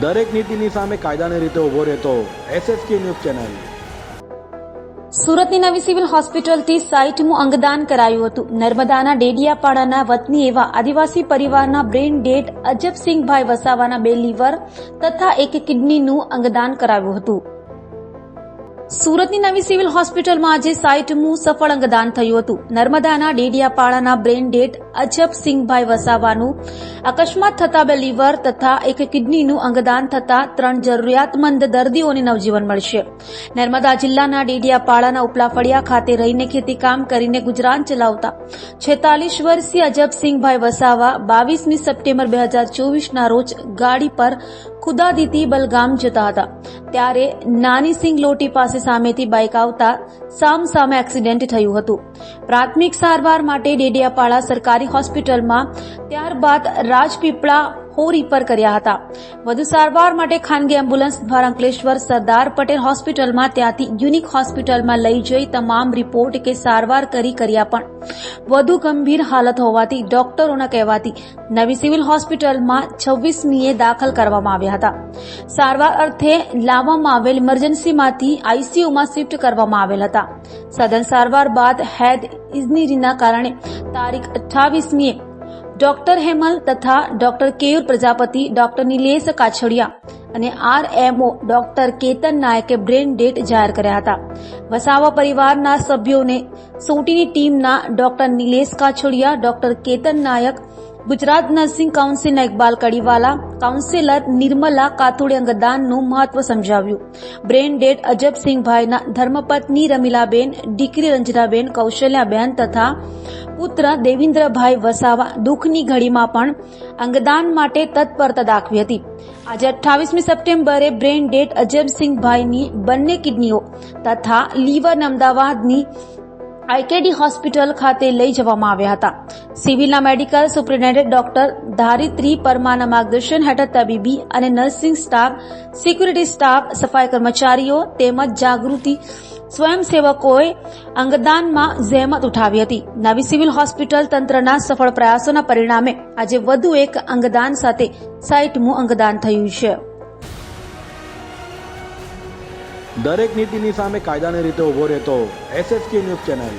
દરેક નીતિની સામે કાયદાની રીતે ઉભો રહેતો SSK ન્યૂઝ ચેનલ। સુરતની નવી સિવિલ હોસ્પિટલથી 60મું અંગદાન કરાયું હતું। નર્મદાના ડેડિયાપાડાના વતની એવા આદિવાસી પરિવારના બ્રેઇન ડેડ અજબસિંહભાઈ વસાવાના 2 લીવર તથા 1 કિડનીનું અંગદાન કરાવ્યું હતું। સુરતની નવી સિવિલ હોસ્પિટલમાં આજે 60મું સફળ અંગદાન થયું હતું। નર્મદાના ડેડિયાપાડાના બ્રેઇન ડેડ અજબસિંહભાઈ વસાવાનું અકસ્માત થતા 2 લીવર તથા 1 કિડનીનું અંગદાન થતા 3 જરૂરિયાતમંદ દર્દીઓને નવજીવન મળશે। નર્મદા જિલ્લાના ડેડિયાપાડાના ઉપલા ફળિયા ખાતે રહીને ખેતીકામ કરીને ગુજરાન ચલાવતા 46 વર્ષીય અજબસિંહભાઈ વસાવા 22મી સપ્ટેમ્બર 2024ના રોજ ગાડી પર ખુદાદીતી બલગામ જતા હતા ત્યારે નાની સિંગ લોટી પાસે સામેથી બાઇક આવતા સામસામે એક્સિડન્ટ થયું હતું। પ્રાથમિક સારવાર માટે ડેડિયાપાડા સરકારી હોસ્પિટલમાં ત્યારબાદ રાજપીપળા રીફર કર્યા હતા। વધુ સારવાર માટે ખાનગી એમ્બ્યુલન્સ દ્વારા અંકલેશ્વર સરદાર પટેલ હોસ્પિટલમાં ત્યાંથી યુનિક હોસ્પિટલમાં લઈ જઈ તમામ રિપોર્ટ કે સારવાર કર્યા પણ વધુ ગંભીર હાલત હોવાથી ડોક્ટરોના કહેવાથી નવી સિવિલ હોસ્પિટલમાં 26મીએ દાખલ કરવામાં આવ્યા હતા। સારવાર અર્થે લાવવામાં આવેલ ઇમરજન્સીમાંથી ICUમાં શિફ્ટ કરવામાં આવેલ હતા। સઘન સારવાર બાદ હેડ ઇન્જરીના કારણે તારીખ 28મીએ ડોક્ટર હેમલ તથા ડોક્ટર કેયુર પ્રજાપતિ, ડોક્ટર નિલેશ કાછડિયા અને RMO ડોક્ટર કેતન નાયકે બ્રેઇન ડેડ જાહેર કર્યા હતા। વસાવા પરિવારના સભ્યોને સોટીની ટીમના doctor Nilesh Kachhadiya, doctor Ketan Nayak, Gujarat nursing કાઉન્સિલના ઇકબાલ કડીવાલા, કાઉન્સિલર નિર્મલા કાથોડે અંગદાનનું મહત્વ સમજાવ્યું। બ્રેઇન ડેડ અજબસિંહભાઈના ધર્મપત્ની રમીલાબેન, દીકરી રંજનાબેન, કૌશલ્યાબેન તથા પુત્ર દેવિન્દ્રભાઈ વસાવા દુઃખની ઘડીમાં પણ અંગદાન માટે તત્પરતા દાખવી હતી। આજે 28મી સપ્ટેમ્બરે બ્રેઇન ડેડ અજબસિંહભાઈની બંને કિડનીઓ તથા લીવરને અમદાવાદની IKD હોસ્પિટલ ખાતે લઈ જવામાં આવ્યા હતા। સિવિલના મેડિકલ સુપ્રિન્ટેન્ડન્ટ ડોક્ટર ધારિત્રી પરમારના માર્ગદર્શન હેઠળ તબીબી અને નર્સિંગ સ્ટાફ, સિક્યુરિટી સ્ટાફ, સફાઈ કર્મચારીઓ તેમજ જાગૃતિ સ્વયંસેવકોએ અંગદાનમાં જહેમત ઉઠાવી હતી। નવી સિવિલ હોસ્પિટલ તંત્રના સફળ પ્રયાસોના પરિણામે આજે વધુ એક અંગદાન સાથે 60મું અંગદાન થયું છે। દરેક નીતિની સામે કાયદાની રીતે ઉભો રહેતો SSK ન્યૂઝ ચેનલ।